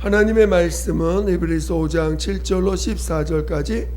하나님의 말씀은 히브리서 5장 7절로 14절까지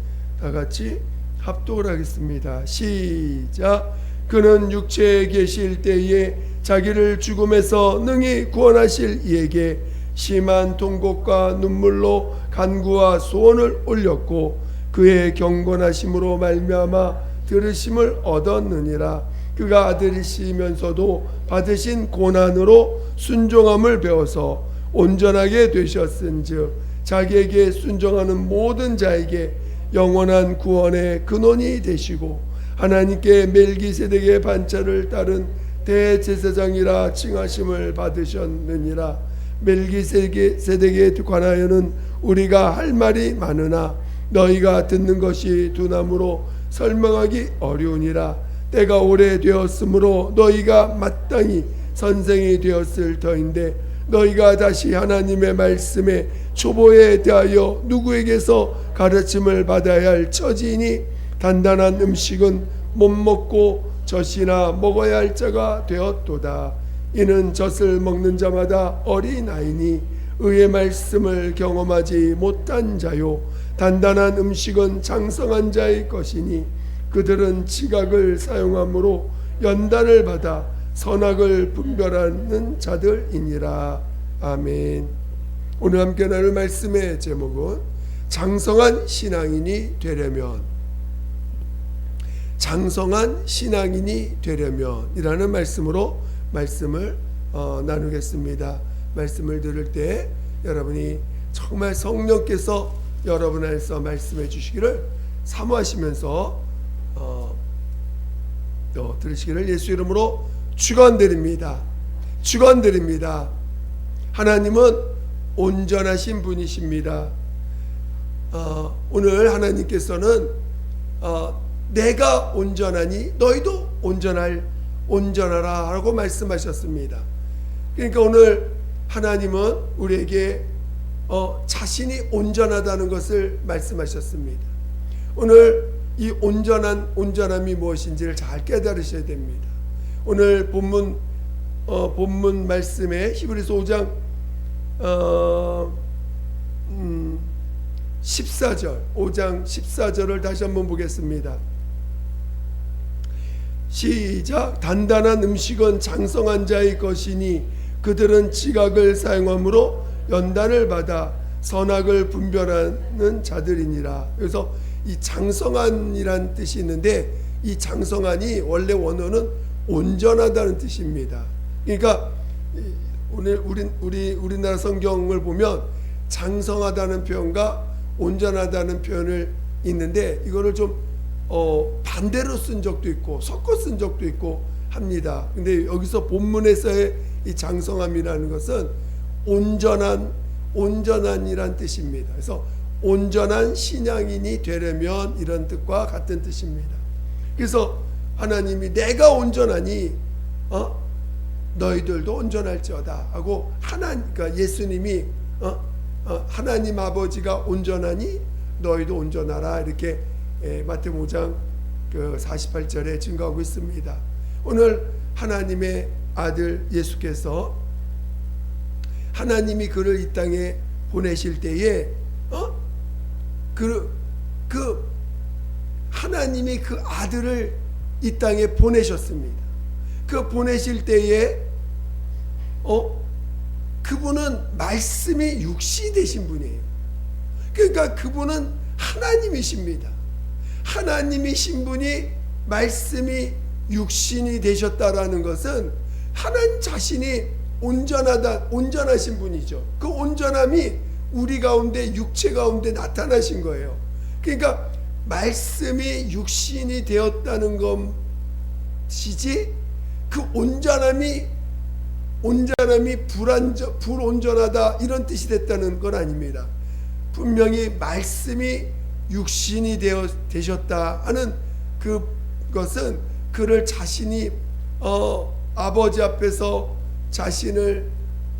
다 같이 합독을 하겠습니다. 시작. 그는 육체에 계실 때에 자기를 죽음에서 능히 구원하실 이에게 심한 통곡과 눈물로 간구와 소원을 올렸고 그의 경건하심으로 말미암아 들으심을 얻었느니라. 그가 아들이시면서도 받으신 고난으로 순종함을 배워서 온전하게 되셨은즉 자기에게 순종하는 모든 자에게 영원한 구원의 근원이 되시고 하나님께 멜기세덱의 반차를 따른 대제사장이라 칭하심을 받으셨느니라. 멜기세덱에 관하여는 우리가 할 말이 많으나 너희가 듣는 것이 두나무로 설명하기 어려우니라. 때가 오래되었으므로 너희가 마땅히 선생이 되었을 터인데 너희가 다시 하나님의 말씀에 초보에 대하여 누구에게서 가르침을 받아야 할 처지이니 단단한 음식은 못 먹고 젖이나 먹어야 할 자가 되었도다. 이는 젖을 먹는 자마다 어린아이니 의의 말씀을 경험하지 못한 자요 단단한 음식은 장성한 자의 것이니 그들은 지각을 사용함으로 연단을 받아 선악을 분별하는 자들이니라. 아멘. 오늘 함께 나눌 말씀의 제목은 장성한 신앙인이 되려면, 장성한 신앙인이 되려면 이라는 말씀으로 말씀을 나누겠습니다. 말씀을 들을 때 여러분이 정말 성령께서 여러분 안에서 말씀해 주시기를 사모하시면서 들으시기를 예수 이름으로 축원드립니다. 축원드립니다. 하나님은 온전하신 분이십니다. 오늘 하나님께서는 내가 온전하니 너희도 온전하라 라고 말씀하셨습니다. 그러니까 오늘 하나님은 우리에게 자신이 온전하다는 것을 말씀하셨습니다. 오늘 이 온전함이 무엇인지를 잘 깨달으셔야 됩니다. 오늘 본문 말씀에 히브리서 5장 5장 14절을 다시 한번 보겠습니다. 시작. 단단한 음식은 장성한 자의 것이니 그들은 지각을 사용함으로 연단을 받아 선악을 분별하는 자들이니라. 그래서 이 장성한이란 뜻이 있는데 이 장성한이 원래 원어는 온전하다는 뜻입니다. 그러니까 오늘 우리나라 성경을 보면 장성하다는 표현과 온전하다는 표현을 있는데 이거를 좀 반대로 쓴 적도 있고 섞어 쓴 적도 있고 합니다. 근데 여기서 본문에서의 이 장성함이라는 것은 온전한이란 뜻입니다. 그래서 온전한 신앙인이 되려면 이런 뜻과 같은 뜻입니다. 그래서 하나님이 내가 온전하니 너희들도 온전할지어다 하고 그러니까 예수님이 하나님 아버지가 온전하니 너희도 온전하라 이렇게 마태복음 5장 48절에 증거하고 있습니다. 오늘 하나님의 아들 예수께서 하나님이 그를 이 땅에 보내실 때에 하나님이 그 아들을 이 땅에 보내셨습니다. 그 보내실 때에 그분은 말씀이 육시 되신 분이에요. 그러니까 그분은 하나님이십니다. 하나님이신 분이 말씀이 육신이 되셨다라는 것은 하나님 자신이 온전하신 분이죠. 그 온전함이 우리 가운데 육체 가운데 나타나신 거예요. 그러니까 말씀이 육신이 되었다는 것이지 그 온전함이 불온전하다 이런 뜻이 됐다는 건 아닙니다. 분명히 말씀이 육신이 되셨다 하는 그것은 그를 자신이 아버지 앞에서 자신을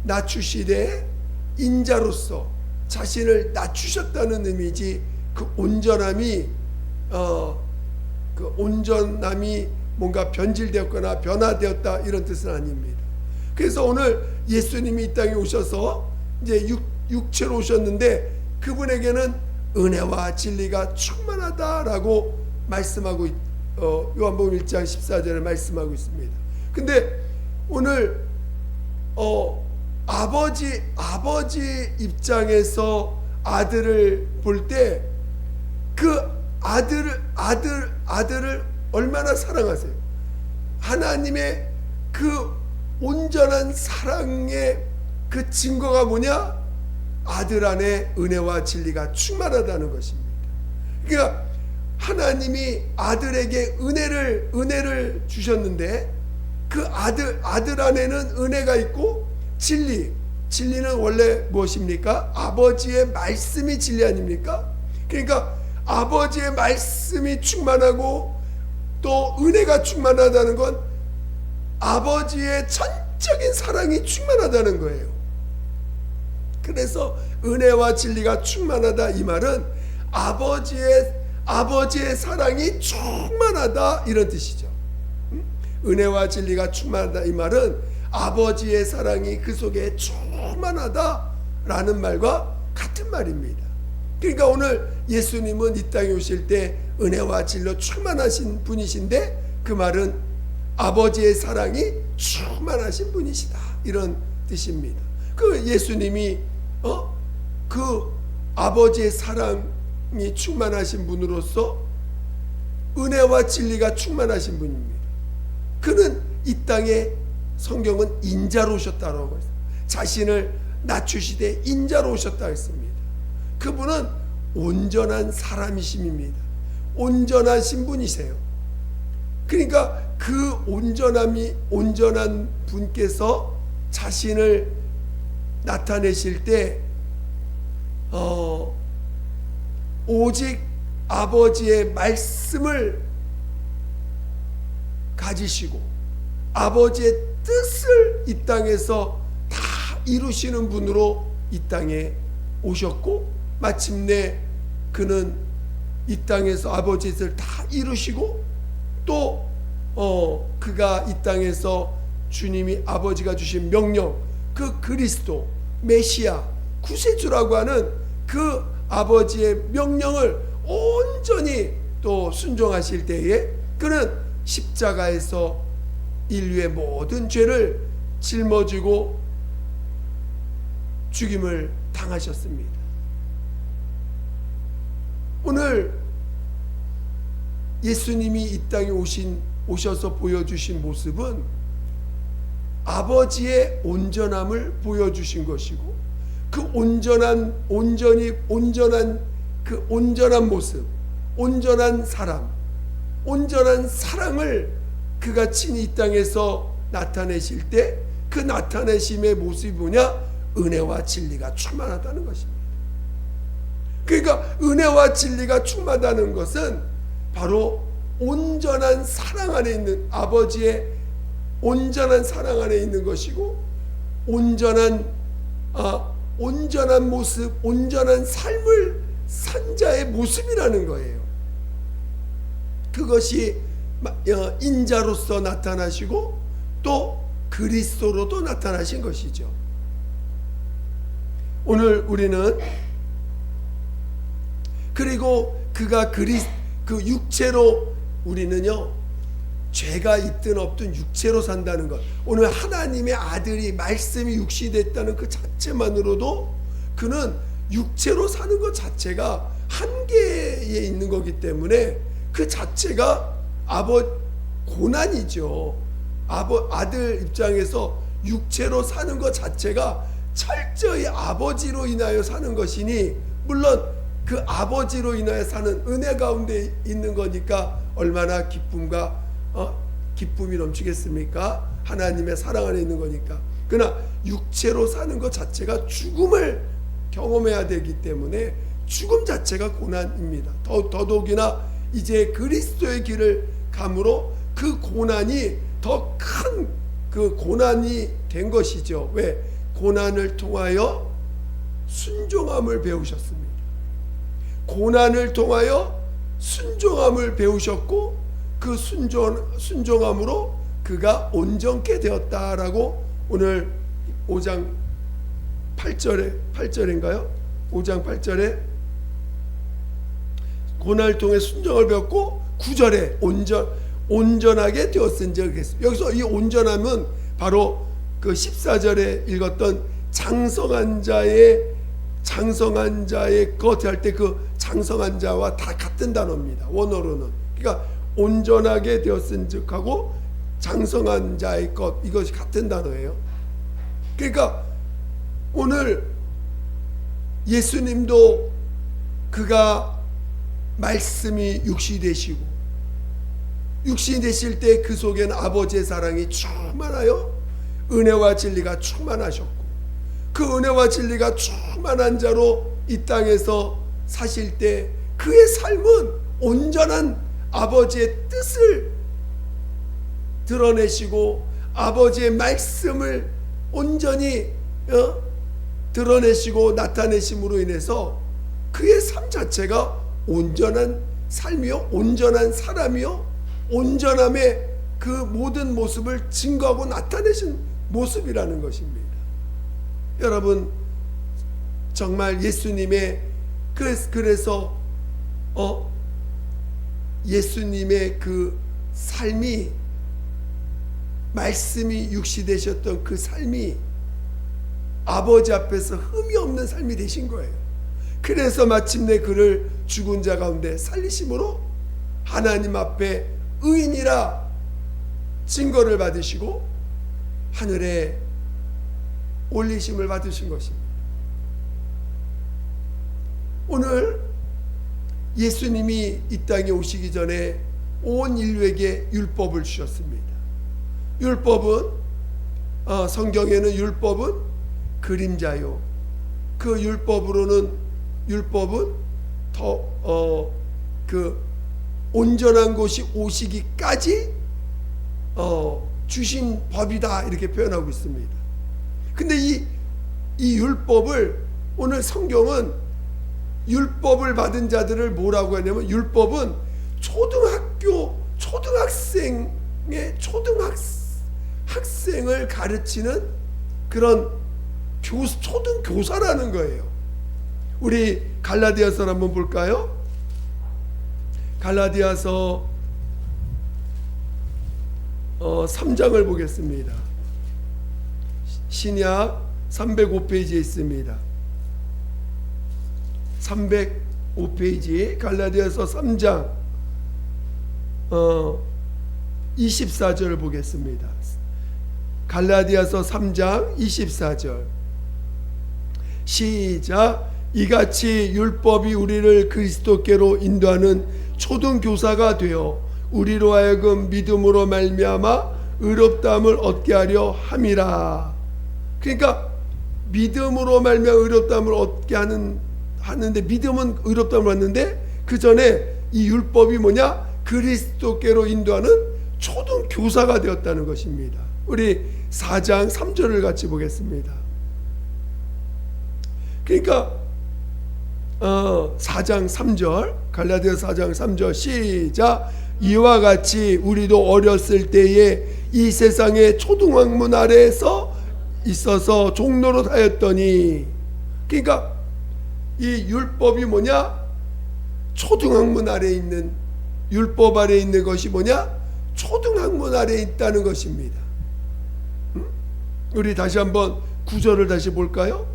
낮추시되 인자로서 자신을 낮추셨다는 의미지 그 온전함이 뭔가 변질되었거나 변화되었다 이런 뜻은 아닙니다. 그래서 오늘 예수님이 이 땅에 오셔서 이제 육체로 오셨는데 그분에게는 은혜와 진리가 충만하다라고 말씀하고 요한복음 1장 14절에 말씀하고 있습니다. 근데 오늘 아버지 입장에서 아들을 볼 때 그 아들을 얼마나 사랑하세요? 하나님의 그 온전한 사랑의 그 증거가 뭐냐? 아들 안에 은혜와 진리가 충만하다는 것입니다. 그러니까 하나님이 아들에게 은혜를 주셨는데 그 아들 안에는 은혜가 있고 진리는 원래 무엇입니까? 아버지의 말씀이 진리 아닙니까? 그러니까 아버지의 말씀이 충만하고 또 은혜가 충만하다는 건 아버지의 전적인 사랑이 충만하다는 거예요. 그래서 은혜와 진리가 충만하다 이 말은 아버지의 사랑이 충만하다 이런 뜻이죠. 은혜와 진리가 충만하다 이 말은 아버지의 사랑이 그 속에 충만하다라는 말과 같은 말입니다. 그러니까 오늘 예수님은 이 땅에 오실 때 은혜와 진리로 충만하신 분이신데 그 말은 아버지의 사랑이 충만하신 분이시다 이런 뜻입니다. 그 예수님이 그 아버지의 사랑이 충만하신 분으로서 은혜와 진리가 충만하신 분입니다. 그는 이 땅에 성경은 인자로 오셨다고 했어요. 자신을 낮추시되 인자로 오셨다 했습니다. 그분은 온전한 사람이심입니다. 온전하신 분이세요. 그러니까 그 온전한 분께서 자신을 나타내실 때 오직 아버지의 말씀을 가지시고 아버지의 뜻을 이 땅에서 다 이루시는 분으로 이 땅에 오셨고 마침내 그는 이 땅에서 아버지의 뜻을 다 이루시고 또 그가 이 땅에서 주님이 아버지가 주신 명령 그 그리스도 메시아 구세주라고 하는 그 아버지의 명령을 온전히 또 순종하실 때에 그는 십자가에서 인류의 모든 죄를 짊어지고 죽임을 당하셨습니다. 오늘 예수님이 이 땅에 오셔서 보여주신 모습은 아버지의 온전함을 보여주신 것이고 그 온전한 모습, 온전한 사람, 온전한 사랑을 그가 친히 이 땅에서 나타내실 때 그 나타내심의 모습이 뭐냐? 은혜와 진리가 충만하다는 것입니다. 그러니까 은혜와 진리가 충만하다는 것은 바로 온전한 사랑 안에 있는 아버지의 온전한 사랑 안에 있는 것이고 온전한 모습, 온전한 삶을 산 자의 모습이라는 거예요. 그것이 인자로서 나타나시고 또 그리스도로도 나타나신 것이죠. 오늘 우리는 그리고 그가 그 육체로 우리는요 죄가 있든 없든 육체로 산다는 것, 오늘 하나님의 아들이 말씀이 육신이 됐다는 그 자체만으로도 그는 육체로 사는 것 자체가 한계에 있는 거기 때문에 그 자체가 고난이죠. 아들 입장에서 육체로 사는 것 자체가 철저히 아버지로 인하여 사는 것이니, 물론 그 아버지로 인하여 사는 은혜 가운데 있는 거니까 얼마나 기쁨이 넘치겠습니까? 하나님의 사랑 안에 있는 거니까. 그러나 육체로 사는 것 자체가 죽음을 경험해야 되기 때문에 죽음 자체가 고난입니다. 더더욱이나 이제 그리스도의 길을 감으로 그 고난이 더 큰 그 고난이 된 것이죠. 왜? 고난을 통하여 순종함을 배우셨습니다. 고난을 통하여 순종함을 배우셨고 그 순종함으로 그가 온전케 되었다라고 오늘 5장 8절인가요? 5장 8절에 고난을 통해 순종을 배웠고 9절에 온전하게 되었은즉 했습니다. 여기서 이 온전함은 바로 그 14절에 읽었던 장성한 자의 것 할 때 그 장성한 자와 다 같은 단어입니다. 원어로는. 그러니까 온전하게 되었은즉 하고 장성한 자의 것, 이것이 같은 단어예요. 그러니까 오늘 예수님도 그가 말씀이 육신이 되시고 육신이 되실 때 그 속에는 아버지의 사랑이 충만하여 은혜와 진리가 충만하셨고 그 은혜와 진리가 충만한 자로 이 땅에서 사실 때 그의 삶은 온전한 아버지의 뜻을 드러내시고 아버지의 말씀을 온전히 드러내시고 나타내심으로 인해서 그의 삶 자체가 온전한 삶이요 온전한 사람이요 온전함의 그 모든 모습을 증거하고 나타내신 모습이라는 것입니다. 여러분 정말 예수님의 그래서 예수님의 그 삶이 말씀이 육시되셨던 그 삶이 아버지 앞에서 흠이 없는 삶이 되신 거예요. 그래서 마침내 그를 죽은 자 가운데 살리심으로 하나님 앞에 의인이라 증거를 받으시고 하늘에 올리심을 받으신 것입니다. 오늘 예수님이 이 땅에 오시기 전에 온 인류에게 율법을 주셨습니다. 율법은 성경에는 율법은 그림자요. 그 율법은 더 그 온전한 곳이 오시기까지 주신 법이다 이렇게 표현하고 있습니다. 근데 이 율법을 오늘 성경은 율법을 받은 자들을 뭐라고 하냐면 율법은 초등학생을 가르치는 그런 초등교사라는 거예요. 우리 갈라디아서를 한번 볼까요? 갈라디아서 3장을 보겠습니다. 신약 305페이지에 있습니다. 305페이지 갈라디아서 3장 24절을 보겠습니다. 갈라디아서 3장 24절 시작. 이같이 율법이 우리를 그리스도께로 인도하는 초등교사가 되어 우리로 하여금 믿음으로 말미암아 의롭다함을 얻게 하려 함이라. 그러니까 믿음으로 말미암아 의롭다함을 얻게 하는데 믿음은 의롭다함을 얻는데 그 전에 이 율법이 뭐냐? 그리스도께로 인도하는 초등교사가 되었다는 것입니다. 우리 4장 3절을 같이 보겠습니다. 그러니까 4장 3절 갈라디아 4장 3절 시작. 이와 같이 우리도 어렸을 때에 이 세상의 초등학문 아래에서 있어서 종노릇 하였더니 그러니까 이 율법이 뭐냐? 초등학문 아래에 있는 율법 아래에 있는 것이 뭐냐? 초등학문 아래에 있다는 것입니다. 우리 다시 한번 9절을 다시 볼까요?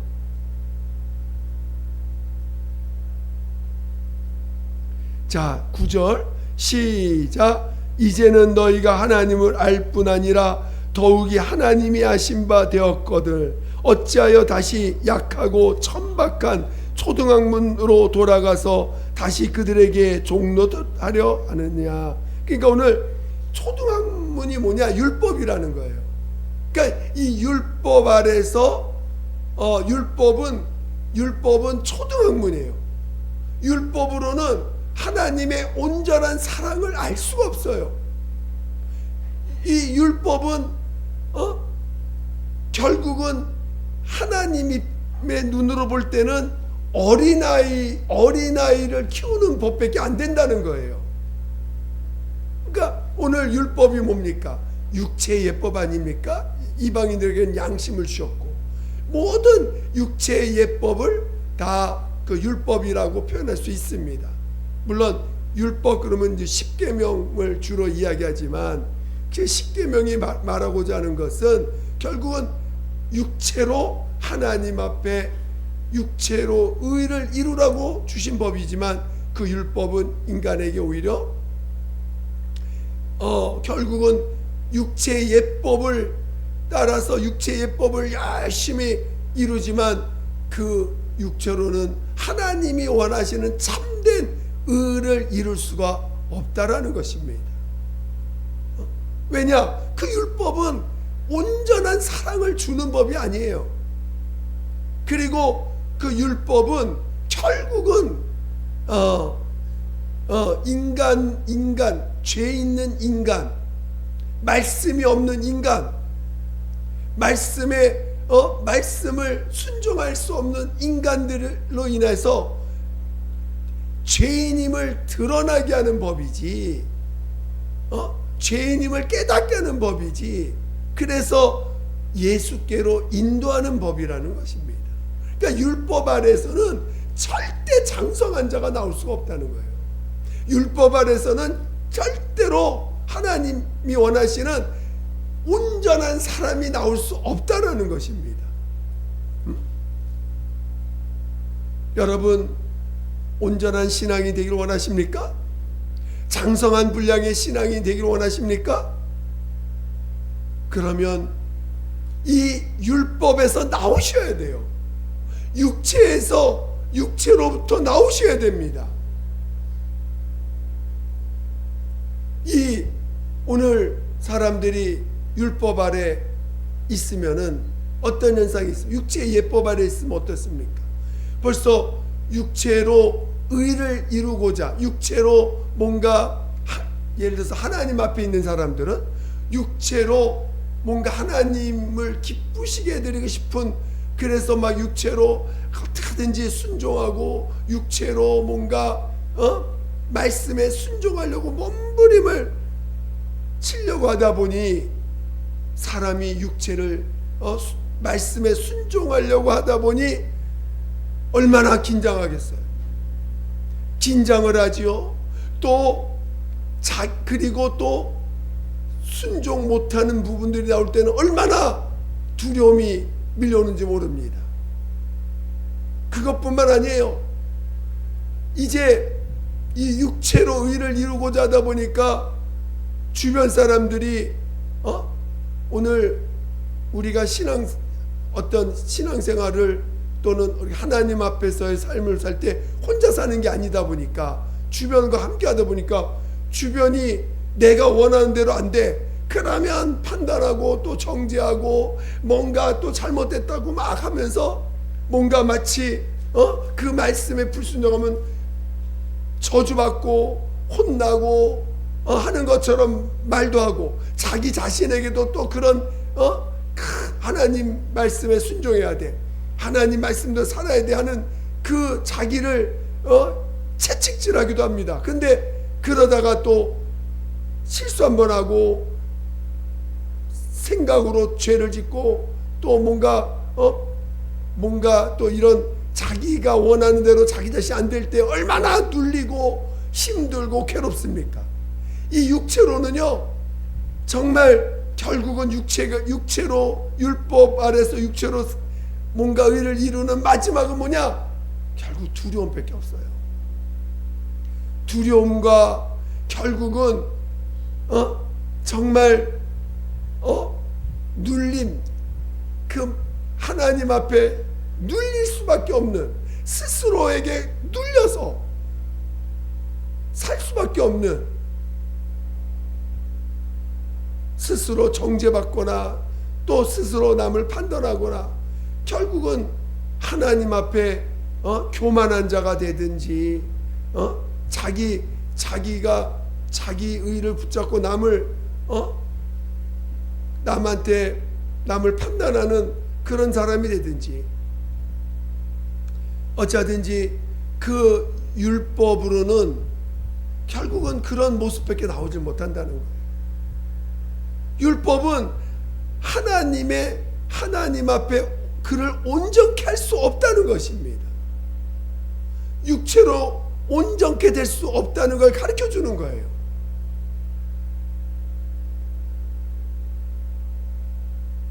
자 9절 시작. 이제는 너희가 하나님을 알 뿐 아니라 더욱이 하나님이 하신 바 되었거늘 어찌하여 다시 약하고 천박한 초등학문으로 돌아가서 다시 그들에게 종노릇하려 하느냐. 그러니까 오늘 초등학문이 뭐냐? 율법이라는 거예요. 그러니까 이 율법 아래서 율법은 초등학문이에요. 율법으로는 하나님의 온전한 사랑을 알 수가 없어요. 이 율법은 결국은 하나님의 눈으로 볼 때는 어린아이를 키우는 법밖에 안 된다는 거예요. 그러니까 오늘 율법이 뭡니까? 육체의 예법 아닙니까? 이방인들에게는 양심을 주셨고 모든 육체의 예법을 다 그 율법이라고 표현할 수 있습니다. 물론 율법 그러면 이제 십계명을 주로 이야기하지만 그 십계명이 말하고자 하는 것은 결국은 육체로 하나님 앞에 육체로 의를 이루라고 주신 법이지만 그 율법은 인간에게 오히려 결국은 육체의 예법을 따라서 육체의 예법을 열심히 이루지만 그 육체로는 하나님이 원하시는 참된 의를 이룰 수가 없다라는 것입니다. 왜냐? 그 율법은 온전한 사랑을 주는 법이 아니에요. 그리고 그 율법은 결국은 인간, 죄 있는 인간, 말씀이 없는 인간, 말씀을 순종할 수 없는 인간들로 인해서 죄인임을 드러나게 하는 법이지, 죄인임을 깨닫게 하는 법이지, 그래서 예수께로 인도하는 법이라는 것입니다. 그러니까 율법 아래서는 절대 장성한 자가 나올 수가 없다는 거예요. 율법 아래서는 절대로 하나님이 원하시는 온전한 사람이 나올 수 없다라는 것입니다. 여러분, 온전한 신앙이 되길 원하십니까? 장성한 분량의 신앙이 되길 원하십니까? 그러면 이 율법에서 나오셔야 돼요. 육체로부터 나오셔야 됩니다. 오늘 사람들이 율법 아래 있으면은 어떤 현상이 있어요? 육체의 예법 아래 있으면 어떻습니까? 벌써 육체로 의를 이루고자, 육체로 뭔가, 예를 들어서 하나님 앞에 있는 사람들은 육체로 뭔가 하나님을 기쁘시게 해드리고 싶은, 그래서 막 육체로 어떻게든지 순종하고 육체로 뭔가 말씀에 순종하려고 몸부림을 치려고 하다 보니 사람이 육체를 말씀에 순종하려고 하다 보니 얼마나 긴장하겠어요. 긴장을 하지요. 그리고 또 순종 못하는 부분들이 나올 때는 얼마나 두려움이 밀려오는지 모릅니다. 그것뿐만 아니에요. 이제 이 육체로 의를 이루고자 하다 보니까 주변 사람들이 오늘 우리가 어떤 신앙생활을 또는 하나님 앞에서의 삶을 살 때 혼자 사는 게 아니다 보니까 주변과 함께 하다 보니까 주변이 내가 원하는 대로 안 돼. 그러면 판단하고 또 정죄하고 뭔가 또 잘못됐다고 막 하면서 뭔가 마치 그 말씀에 불순종하면 저주받고 혼나고 하는 것처럼 말도 하고, 자기 자신에게도 또 그런 하나님 말씀에 순종해야 돼, 하나님 말씀대로 살아야 돼 하는 그 자기를 채찍질하기도 합니다. 근데 그러다가 또 실수 한번 하고 생각으로 죄를 짓고 또 뭔가 또 이런 자기가 원하는 대로 자기 자신이 안 될 때 얼마나 눌리고 힘들고 괴롭습니까? 이 육체로는요, 정말 결국은 육체로 율법 아래서 육체로 뭔가 의를 이루는 마지막은 뭐냐? 결국 두려움밖에 없어요. 두려움과 결국은 정말 눌림, 그 하나님 앞에 눌릴 수밖에 없는, 스스로에게 눌려서 살 수밖에 없는, 스스로 정죄받거나 또 스스로 남을 판단하거나 결국은 하나님 앞에 교만한 자가 되든지 자기가 자기 의를 붙잡고 남을 판단하는 그런 사람이 되든지, 어찌하든지 그 율법으로는 결국은 그런 모습밖에 나오지 못한다는 거예요. 율법은 하나님 앞에 그를 온전케 할 수 없다는 것입니다. 육체로 온전케 될 수 없다는 걸 가르쳐 주는 거예요.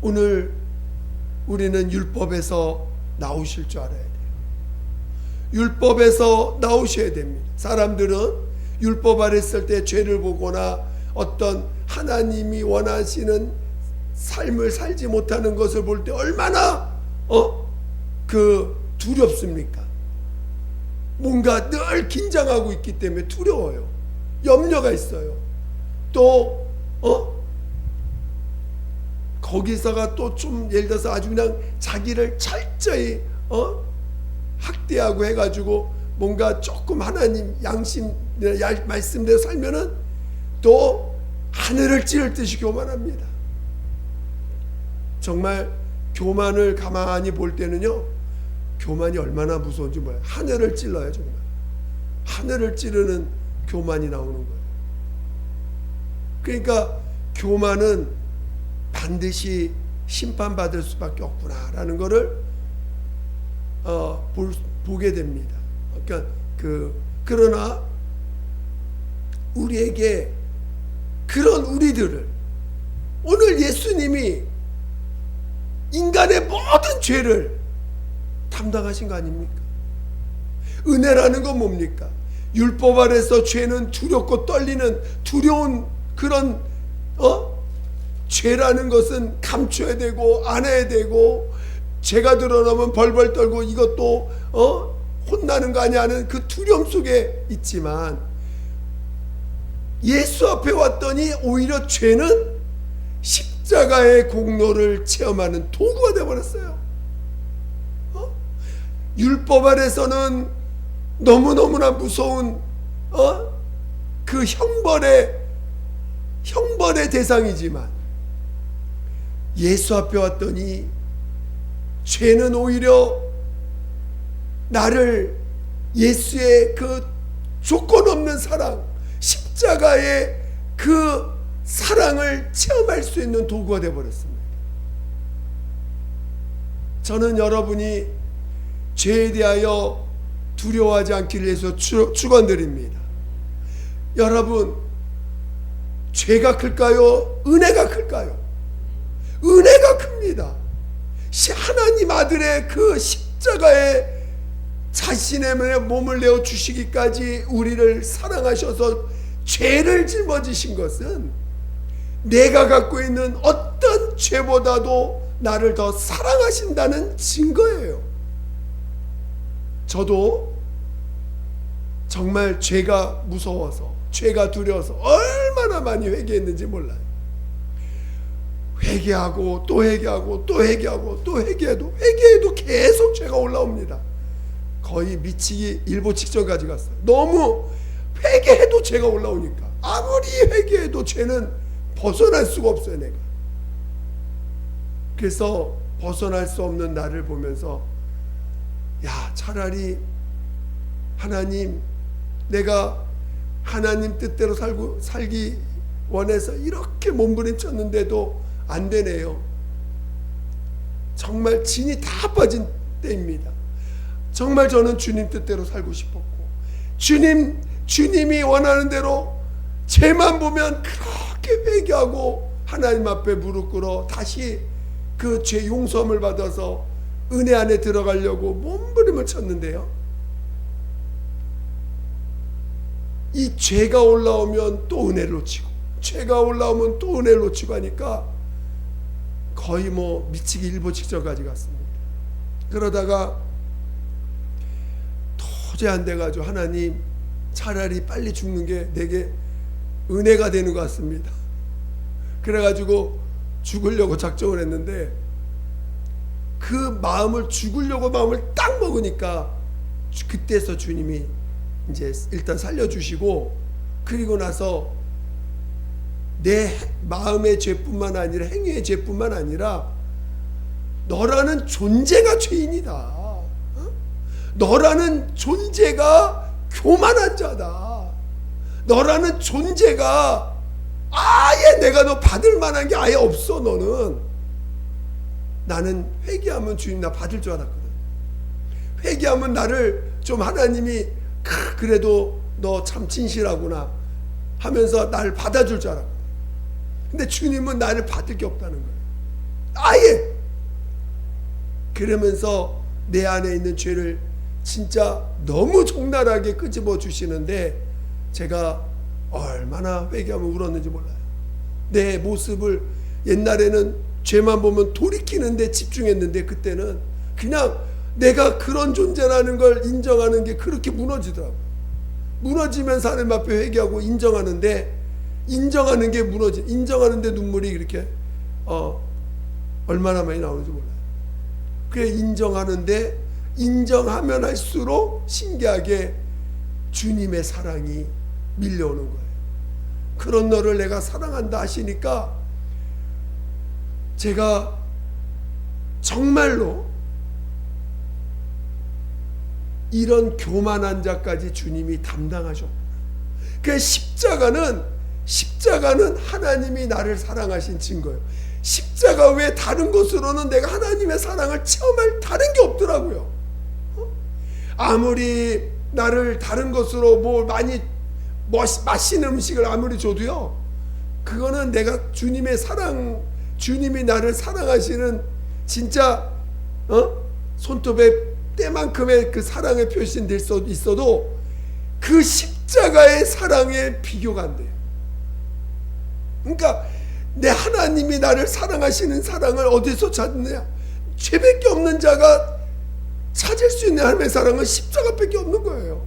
오늘 우리는 율법에서 나오실 줄 알아야 돼요. 율법에서 나오셔야 됩니다. 사람들은 율법 아래 있을 때 죄를 보거나 어떤 하나님이 원하시는 삶을 살지 못하는 것을 볼 때 얼마나 두렵습니까? 뭔가 늘 긴장하고 있기 때문에 두려워요. 염려가 있어요. 또 거기서가 또 좀 예를 들어서 아주 그냥 자기를 철저히 학대하고 해가지고 뭔가 조금 하나님 양심 말씀대로 살면은 또 하늘을 찌를 듯이 교만합니다. 정말 교만을 가만히 볼 때는요, 교만이 얼마나 무서운지 몰라요. 하늘을 찔러요. 정말 하늘을 찌르는 교만이 나오는 거예요. 그러니까 교만은 반드시 심판받을 수밖에 없구나라는 것을 보게 됩니다. 그러니까 그러나 우리에게 그런 우리들을 오늘 예수님이 인간의 모든 죄를 담당하신 거 아닙니까? 은혜라는 건 뭡니까? 율법 아래서 죄는 두렵고 떨리는 두려운 그런 죄라는 것은 감춰야 되고 안 해야 되고 죄가 드러나면 벌벌 떨고 이것도 혼나는 거 아니야 하는 그 두려움 속에 있지만 예수 앞에 왔더니 오히려 죄는 십자가의 공로를 체험하는 도구가 되어버렸어요. 율법 아래서는 너무너무나 무서운 그 형벌의 대상이지만 예수 앞에 왔더니 죄는 오히려 나를 예수의 그 조건 없는 사랑, 십자가의 그 사랑을 체험할 수 있는 도구가 되어버렸습니다. 저는 여러분이 죄에 대하여 두려워하지 않기를 위해서 축원드립니다. 여러분, 죄가 클까요? 은혜가 클까요? 은혜가 큽니다. 하나님 아들의 그 십자가에 자신의 몸을 내어 주시기까지 우리를 사랑하셔서 죄를 짊어지신 것은 내가 갖고 있는 어떤 죄보다도 나를 더 사랑하신다는 증거예요. 저도 정말 죄가 무서워서, 죄가 두려워서 얼마나 많이 회개했는지 몰라요. 회개하고 또 회개하고 또 회개하고 또 회개해도 계속 죄가 올라옵니다. 거의 미치기 일보 직전까지 갔어요. 너무 회개해도 죄가 올라오니까 아무리 회개해도 죄는 벗어날 수가 없어요. 내가 그래서 벗어날 수 없는 나를 보면서 차라리 하나님, 내가 하나님 뜻대로 살기 원해서 이렇게 몸부림쳤는데도 안 되네요. 정말 진이 다 빠진 때입니다. 정말 저는 주님 뜻대로 살고 싶었고 주님이 원하는 대로 죄만 보면 그렇게 회개하고 하나님 앞에 무릎 꿇어 다시 그 죄 용서함을 받아서 은혜 안에 들어가려고 몸부림을 쳤는데요, 이 죄가 올라오면 또 은혜를 놓치고 죄가 올라오면 또 은혜를 놓치고 하니까 거의 미치기 일보 직전까지 갔습니다. 그러다가 도저히 안 돼가지고 하나님, 차라리 빨리 죽는 게 내게 은혜가 되는 것 같습니다. 그래가지고 죽으려고 작정을 했는데 그 마음을 죽으려고 마음을 딱 먹으니까 그때서 주님이 이제 일단 살려주시고, 그리고 나서 내 마음의 죄뿐만 아니라 행위의 죄뿐만 아니라 너라는 존재가 죄인이다. 너라는 존재가 교만한 자다. 너라는 존재가 아예 내가 너 받을 만한 게 아예 없어. 너는 나는 회개하면 주님 나 받을 줄 알았거든. 회개하면 나를 좀 하나님이 그래도 너 참 진실하구나 하면서 나를 받아줄 줄 알았거든. 근데 주님은 나를 받을 게 없다는 거예요. 아예. 그러면서 내 안에 있는 죄를 진짜 너무 적나라하게 끄집어 주시는데 제가 얼마나 회개하면 울었는지 몰라요. 내 모습을 옛날에는 죄만 보면 돌이키는데 집중했는데 그때는 그냥 내가 그런 존재라는 걸 인정하는 게 그렇게 무너지더라고요. 무너지면서 하나님 앞에 회개하고 인정하는데 인정하는 게 인정하는데 눈물이 이렇게 얼마나 많이 나오는지 몰라요. 그래 인정하는데 인정하면 할수록 신기하게 주님의 사랑이 밀려오는 거예요. 그런 너를 내가 사랑한다 하시니까 제가 정말로 이런 교만한 자까지 주님이 담당하셨구나. 그 십자가는 하나님이 나를 사랑하신 증거예요. 십자가 외에 다른 것으로는 내가 하나님의 사랑을 체험할 다른 게 없더라고요. 아무리 나를 다른 것으로 뭐 많이 맛있는 음식을 아무리 줘도요, 그거는 내가 주님의 사랑, 주님이 나를 사랑하시는 진짜 손톱에 때만큼의 그 사랑의 표시는 있어도 그 십자가의 사랑에 비교가 안 돼요. 그러니까 내 하나님이 나를 사랑하시는 사랑을 어디서 찾느냐? 죄밖에 없는 자가 찾을 수 있는 하나님의 사랑은 십자가밖에 없는 거예요.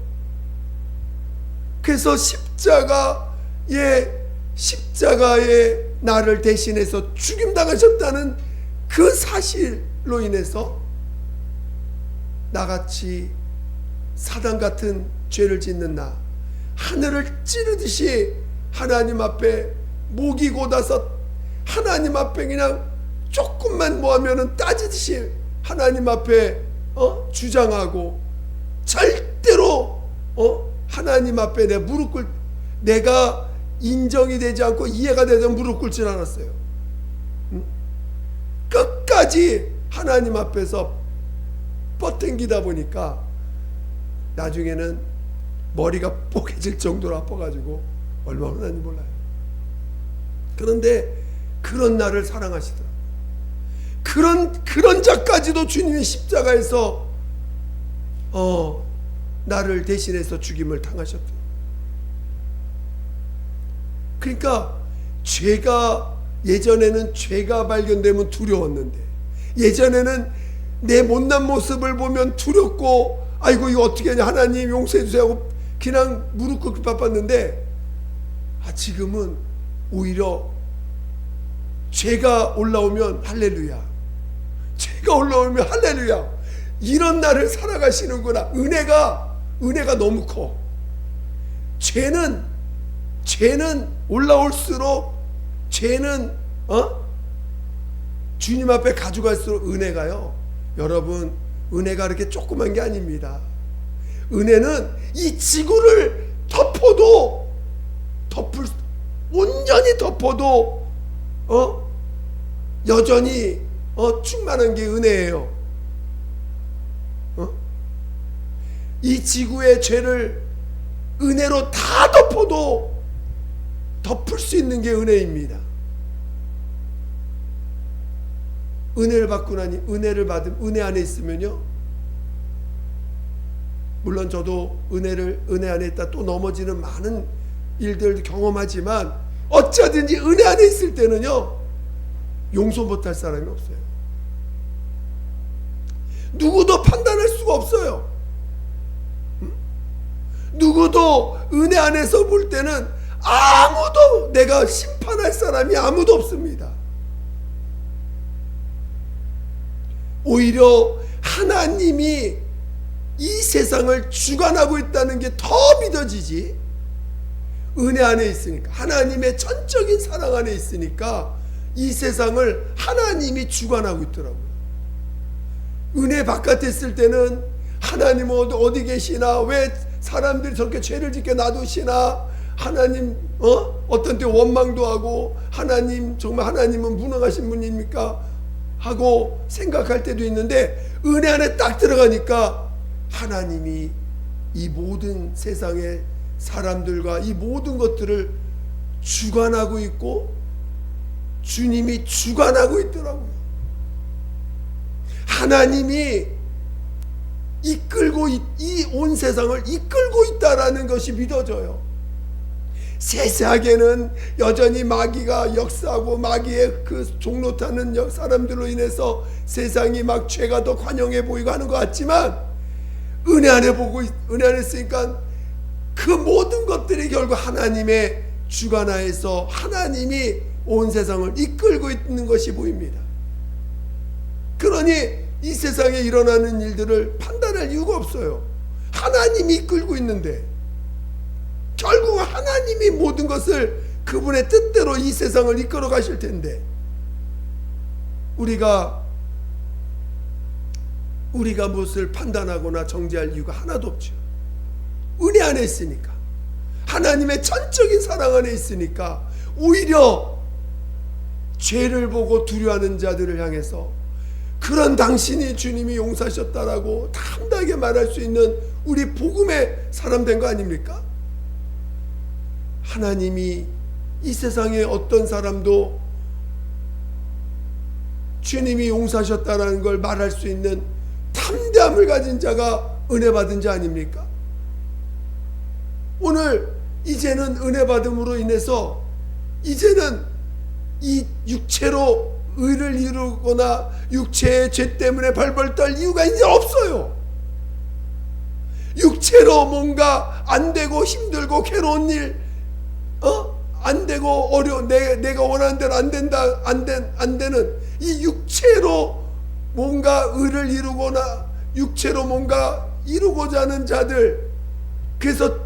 그래서 십자가에 나를 대신해서 죽임당하셨다는 그 사실로 인해서 나같이 사단 같은 죄를 짓는 나, 하늘을 찌르듯이 하나님 앞에 목이 곧아서 하나님 앞에 그냥 조금만 뭐 하면은 따지듯이 하나님 앞에 주장하고 절대로 하나님 앞에 내가 인정이 되지 않고 이해가 되지 무릎 꿇질 않았어요. 끝까지 하나님 앞에서 뻗당기다 보니까 나중에는 머리가 뽀개질 정도로 아파가지고 얼마나 혼났는지 몰라요. 그런데 그런 나를 사랑하시더라고요. 그런 자까지도 주님이 십자가에서 나를 대신해서 죽임을 당하셨대요. 그러니까 예전에는 죄가 발견되면 두려웠는데, 예전에는 내 못난 모습을 보면 두렵고 아이고 이거 어떻게 하냐 하나님 용서해 주세요 하고 그냥 무릎 꿇고 바빴는데, 지금은 오히려 죄가 올라오면 할렐루야, 죄가 올라오면 할렐루야, 이런 나를 살아가시는구나. 은혜가 너무 커. 죄는 올라올수록 죄는 주님 앞에 가져갈수록 은혜가요, 여러분, 은혜가 그렇게 조그만 게 아닙니다. 은혜는 이 지구를 온전히 덮어도 여전히 충만한 게 은혜예요. 이 지구의 죄를 은혜로 다 덮어도 덮을 수 있는 게 은혜입니다. 은혜를 받고 나니, 은혜 안에 있으면요, 물론 저도 은혜 안에 있다 또 넘어지는 많은 일들도 경험하지만 어쩌든지 은혜 안에 있을 때는요, 용서 못할 사람이 없어요. 누구도 판단할 수가 없어요. 누구도 은혜 안에서 볼 때는 아무도 내가 심판할 사람이 아무도 없습니다. 오히려 하나님이 이 세상을 주관하고 있다는 게 더 믿어지지. 은혜 안에 있으니까, 하나님의 전적인 사랑 안에 있으니까 이 세상을 하나님이 주관하고 있더라고요. 은혜 바깥에 있을 때는 하나님은 어디 계시나, 왜 사람들이 저렇게 죄를 짓게 놔두시나, 하나님 어떤 때 원망도 하고, 하나님 정말 하나님은 무능하신 분입니까? 하고 생각할 때도 있는데, 은혜 안에 딱 들어가니까 하나님이 이 모든 세상의 사람들과 이 모든 것들을 주관하고 있고 주님이 주관하고 있더라고요. 하나님이 이끌고 이 온 세상을 이끌고 있다라는 것이 믿어져요. 세세하게는 여전히 마귀가 역사하고 마귀의 그 종로 타는 사람들로 인해서 세상이 막 죄가 더 관영해 보이고 하는 것 같지만, 은혜 안에 은혜 안에 있으니까 그 모든 것들이 결국 하나님의 주관하에서 하나님이 온 세상을 이끌고 있는 것이 보입니다. 그러니 이 세상에 일어나는 일들을 판단할 이유가 없어요. 하나님이 이끌고 있는데, 결국 하나님이 모든 것을 그분의 뜻대로 이 세상을 이끌어 가실 텐데, 우리가 무엇을 판단하거나 정죄할 이유가 하나도 없죠. 은혜 안에 있으니까, 하나님의 전적인 사랑 안에 있으니까, 오히려 죄를 보고 두려워하는 자들을 향해서 그런 당신이 주님이 용서하셨다라고 담대하게 말할 수 있는 우리 복음의 사람 된 거 아닙니까? 하나님이 이 세상에 어떤 사람도 주님이 용서하셨다라는 걸 말할 수 있는 담대함을 가진 자가 은혜 받은 자 아닙니까? 오늘 이제는 은혜 받음으로 인해서 이제는 이 육체로 의를 이루거나 육체의 죄 때문에 벌벌 떨 이유가 이제 없어요. 육체로 뭔가 안 되고 힘들고 괴로운 일, 안 되고 어려운, 내가 원하는 대로 안 된다, 안 되는 이 육체로 뭔가 의를 이루거나 육체로 뭔가 이루고자 하는 자들, 그래서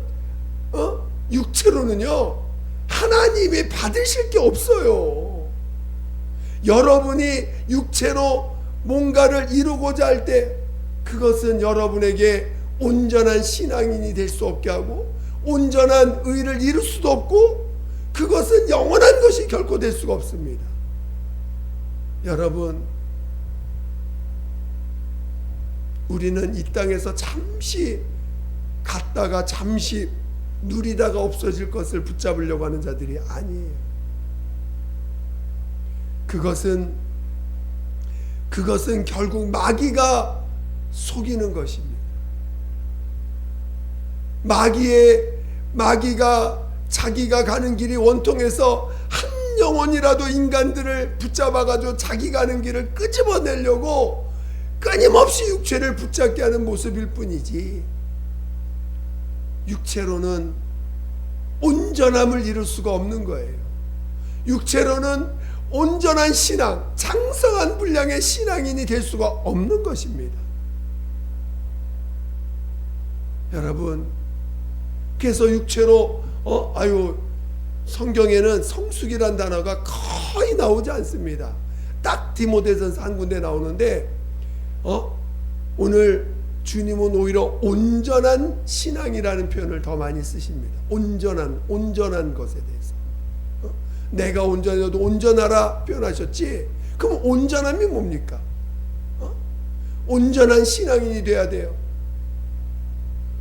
육체로는요 하나님이 받으실 게 없어요. 여러분이 육체로 뭔가를 이루고자 할 때 그것은 여러분에게 온전한 신앙인이 될 수 없게 하고 온전한 의를 이룰 수도 없고, 그것은 영원한 것이 결코 될 수가 없습니다. 여러분, 우리는 이 땅에서 잠시 갔다가 잠시 누리다가 없어질 것을 붙잡으려고 하는 자들이 아니에요. 그것은 결국 마귀가 속이는 것입니다. 마귀가 자기가 가는 길이 원통해서 한 영혼이라도 인간들을 붙잡아가지고 자기 가는 길을 끄집어내려고 끊임없이 육체를 붙잡게 하는 모습일 뿐이지, 육체로는 온전함을 이룰 수가 없는 거예요. 육체로는 온전한 신앙, 장성한 분량의 신앙인이 될 수가 없는 것입니다. 여러분, 그래서 육체로 성경에는 성숙이란 단어가 거의 나오지 않습니다. 딱 디모데전서 한 군데 나오는데, 오늘 주님은 오히려 온전한 신앙이라는 표현을 더 많이 쓰십니다. 온전한 것에 대해서. 내가 온전해도 온전하라 표현하셨지. 그럼 온전함이 뭡니까? 온전한 신앙인이 돼야 돼요.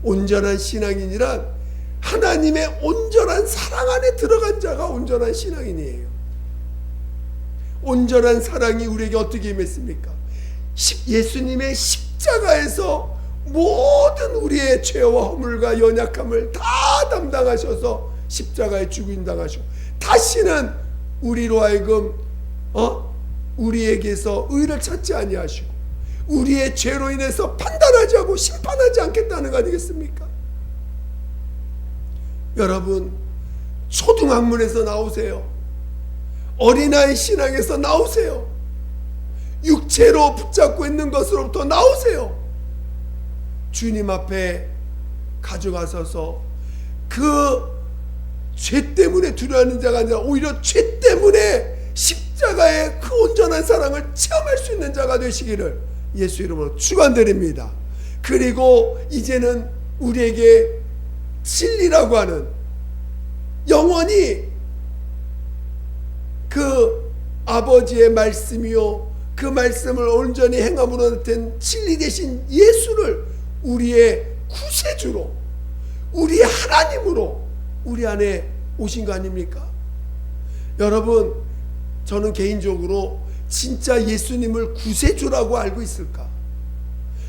온전한 신앙인이란 하나님의 온전한 사랑 안에 들어간 자가 온전한 신앙인이에요. 온전한 사랑이 우리에게 어떻게 임했습니까? 예수님의 십자가에서 모든 우리의 죄와 허물과 연약함을 다 담당하셔서 십자가에 죽임당하시고, 다시는 우리로 하여금 우리에게서 의를 찾지 아니하시고 우리의 죄로 인해서 판단하지 않고 심판하지 않겠다는 거 아니겠습니까? 여러분, 초등학문에서 나오세요. 어린아이 신앙에서 나오세요. 육체로 붙잡고 있는 것으로부터 나오세요. 주님 앞에 가져가셔서 그 죄 때문에 두려워하는 자가 아니라 오히려 죄 때문에 십자가의 그 온전한 사랑을 체험할 수 있는 자가 되시기를 예수 이름으로 축원드립니다. 그리고 이제는 우리에게 진리라고 하는, 영원히 그 아버지의 말씀이요 그 말씀을 온전히 행함으로 나타낸 진리 되신 예수를 우리의 구세주로, 우리의 하나님으로 우리 안에 오신 거 아닙니까? 여러분, 저는 개인적으로 진짜 예수님을 구세주라고 알고 있을까?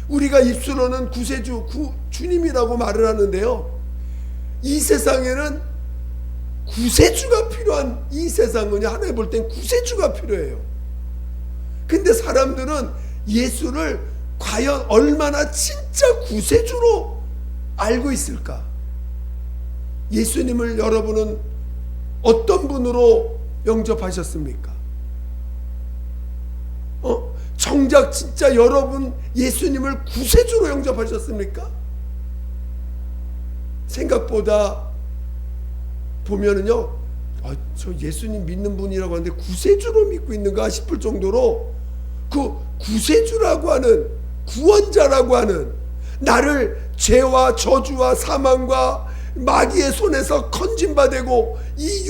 우리가 입술로는 구세주, 주님이라고 말을 하는데요, 이 세상에는 구세주가 필요한, 이 세상은 하나님 볼 땐 구세주가 필요해요. 근데 사람들은 예수를 과연 얼마나 진짜 구세주로 알고 있을까? 예수님을 여러분은 어떤 분으로 영접하셨습니까? 정작 진짜 여러분 예수님을 구세주로 영접하셨습니까? 생각보다 보면은요, 저 예수님 믿는 분이라고 하는데 구세주로 믿고 있는가 싶을 정도로, 그 구세주라고 하는, 구원자라고 하는, 나를 죄와 저주와 사망과 마귀의 손에서 건진받고 이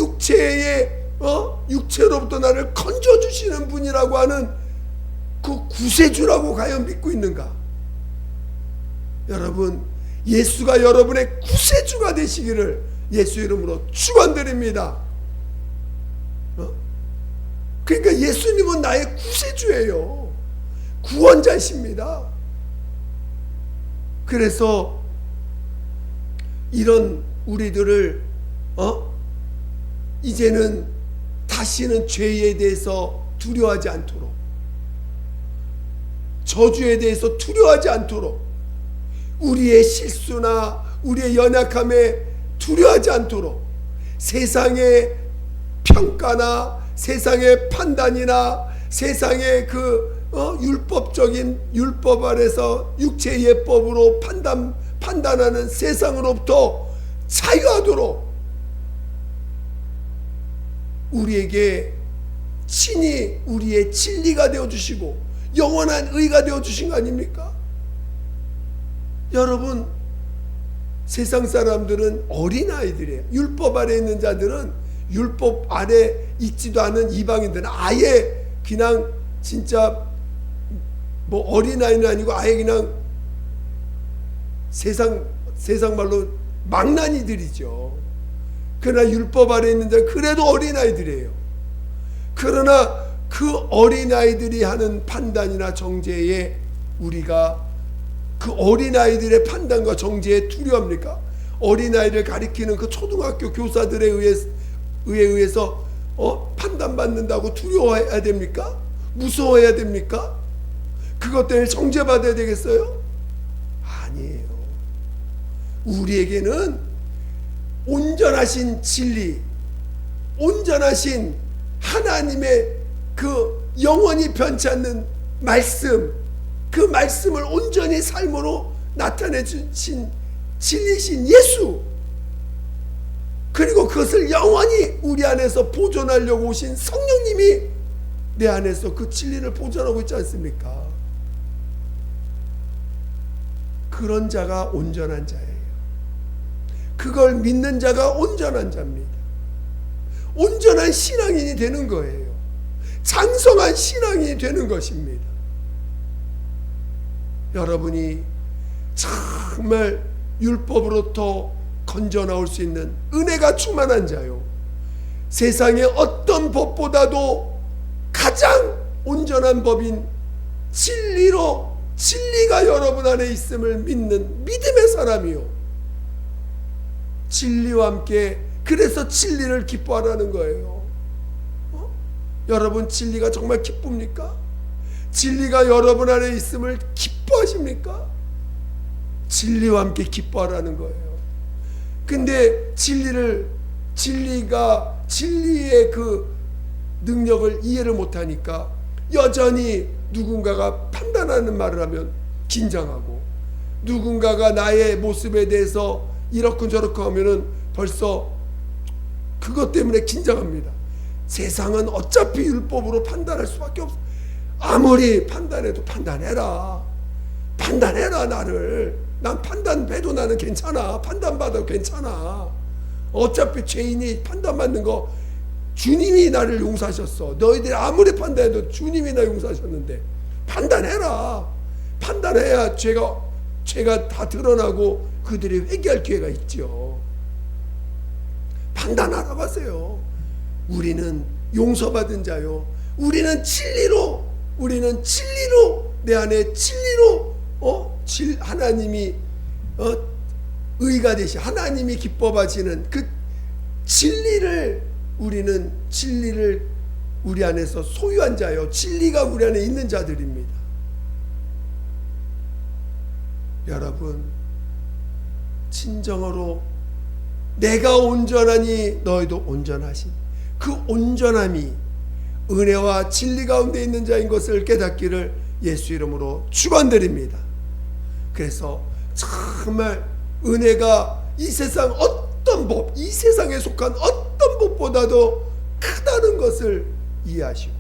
육체로부터 나를 건져주시는 분이라고 하는 그 구세주라고 과연 믿고 있는가? 여러분, 예수가 여러분의 구세주가 되시기를 예수 이름으로 축원드립니다. 그러니까 예수님은 나의 구세주예요. 구원자이십니다. 그래서 이런 우리들을 이제는 다시는 죄에 대해서 두려워하지 않도록, 저주에 대해서 두려워하지 않도록, 우리의 실수나 우리의 연약함에 두려워하지 않도록, 세상의 평가나 세상의 판단이나 세상의 율법적인, 율법 아래서 육체의 예법으로 판단하는 세상으로부터 자유하도록 우리에게 친히 우리의 진리가 되어주시고 영원한 의가 되어주신 거 아닙니까? 여러분, 세상 사람들은 어린아이들이에요. 율법 아래 있는 자들은, 율법 아래 있지도 않은 이방인들은 아예 그냥 진짜 뭐 어린아이는 아니고 아예 그냥 세상 말로 망나니들이죠. 그러나 율법 아래 있는 자는 그래도 어린아이들이에요. 그러나 그 어린아이들이 하는 판단이나 정죄에 우리가 그 어린아이들의 판단과 정죄에 두려워합니까? 어린아이를 가리키는 그 초등학교 교사들에 의해서 판단받는다고 두려워해야 됩니까? 무서워해야 됩니까? 그것 때문에 정죄받아야 되겠어요? 아니에요. 우리에게는 온전하신 진리, 온전하신 하나님의 그 영원히 변치 않는 말씀, 그 말씀을 온전히 삶으로 나타내 주신 진리신 예수, 그리고 그것을 영원히 우리 안에서 보존하려고 오신 성령님이 내 안에서 그 진리를 보존하고 있지 않습니까? 그런 자가 온전한 자예요. 그걸 믿는 자가 온전한 자입니다. 온전한 신앙인이 되는 거예요. 장성한 신앙인이 되는 것입니다. 여러분이 정말 율법으로부터 건져 나올 수 있는 은혜가 충만한 자요, 세상의 어떤 법보다도 가장 온전한 법인 진리가 여러분 안에 있음을 믿는 믿음의 사람이요, 진리와 함께, 그래서 진리를 기뻐하라는 거예요. 여러분, 진리가 정말 기쁩니까? 진리가 여러분 안에 있음을 기뻐하십니까? 진리와 함께 기뻐하라는 거예요. 근데 진리의 그 능력을 이해를 못하니까 여전히 누군가가 판단하는 말을 하면 긴장하고, 누군가가 나의 모습에 대해서 이렇고 저렇고 하면은 벌써 그것 때문에 긴장합니다. 세상은 어차피 율법으로 판단할 수밖에 없어. 아무리 판단해도 판단해라 나를. 난 판단해도 나는 괜찮아. 판단받아도 괜찮아. 어차피 죄인이 판단받는 거 주님이 나를 용서하셨어. 너희들이 아무리 판단해도 주님이 나 용서하셨는데 판단해라. 판단해야 죄가 다 드러나고 그들이 회개할 기회가 있죠. 판단하라고 하세요. 우리는 용서받은 자요. 우리는 진리로 내 안에 진리로 하나님이 의가 되시 하나님이 기뻐하시는 그 우리는 진리를 우리 안에서 소유한 자요. 진리가 우리 안에 있는 자들입니다. 여러분, 진정으로 내가 온전하니 너희도 온전하신 그 온전함이 은혜와 진리 가운데 있는 자인 것을 깨닫기를 예수 이름으로 축원드립니다. 그래서 정말 은혜가 이 세상 어떤 법, 이 세상에 속한 어떤 법보다도 크다는 것을 이해하시고,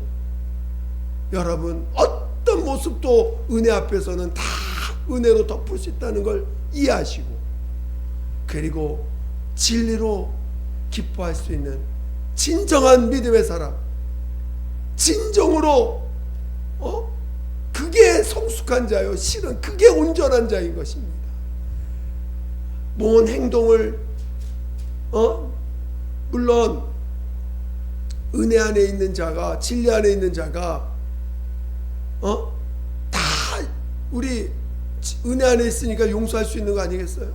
여러분 어떤 모습도 은혜 앞에서는 다 은혜로 덮을 수 있다는 걸 이해하시고, 그리고 진리로 기뻐할 수 있는 진정한 믿음의 사람, 진정으로 그게 성숙한 자요. 실은 그게 온전한 자인 것입니다. 뭔 행동을 물론 은혜 안에 있는 자가, 진리 안에 있는 자가 다 우리 은혜 안에 있으니까 용서할 수 있는 거 아니겠어요?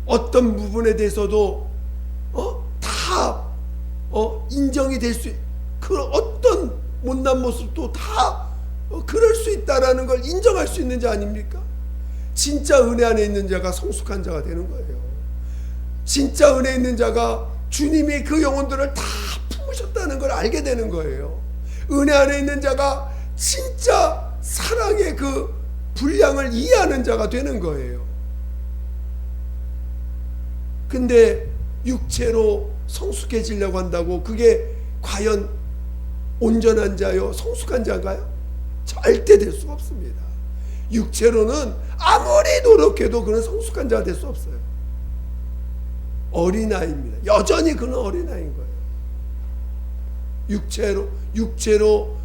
어떤 부분에 대해서도 다 인정이 될 수, 그 어떤 못난 모습도 다 그럴 수 있다라는 걸 인정할 수 있는 자 아닙니까? 진짜 은혜 안에 있는 자가 성숙한 자가 되는 거예요. 진짜 은혜 있는 자가 주님이 그 영혼들을 다 품으셨다는 걸 알게 되는 거예요. 은혜 안에 있는 자가 진짜 사랑의 그 분량을 이해하는 자가 되는 거예요. 근데 육체로 성숙해지려고 한다고 그게 과연 온전한 자요, 성숙한 자인가요? 절대 될 수가 없습니다. 육체로는 아무리 노력해도 그는 성숙한 자가 될 수 없어요. 어린아이입니다. 여전히 그는 어린아이인 거예요. 육체로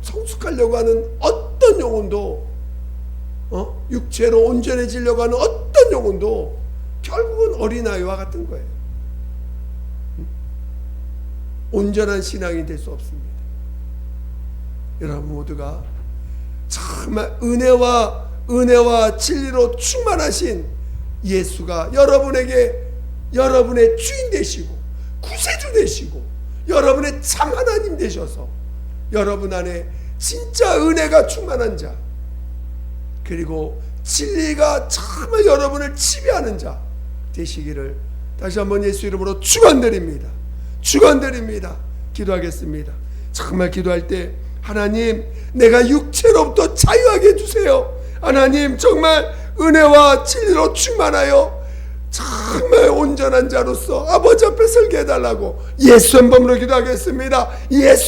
성숙하려고 하는 어떤 영혼도, 육체로 온전해지려고 하는 어떤 영혼도 결국은 어린아이와 같은 거예요. 온전한 신앙이 될 수 없습니다. 여러분 모두가 정말 은혜와 진리로 충만하신 예수가 여러분의 주인 되시고 구세주 되시고 여러분의 참 하나님 되셔서 여러분 안에 진짜 은혜가 충만한 자, 그리고 진리가 정말 여러분을 지배하는 자 되시기를 다시 한번 예수 이름으로 축원드립니다. 기도하겠습니다. 정말 기도할 때 하나님, 내가 육체로부터 자유하게 해주세요. 하나님, 정말 은혜와 진리로 충만하여 정말 온전한 자로서 아버지 앞에 설게 해달라고 예수 한 번으로 기도하겠습니다. 예수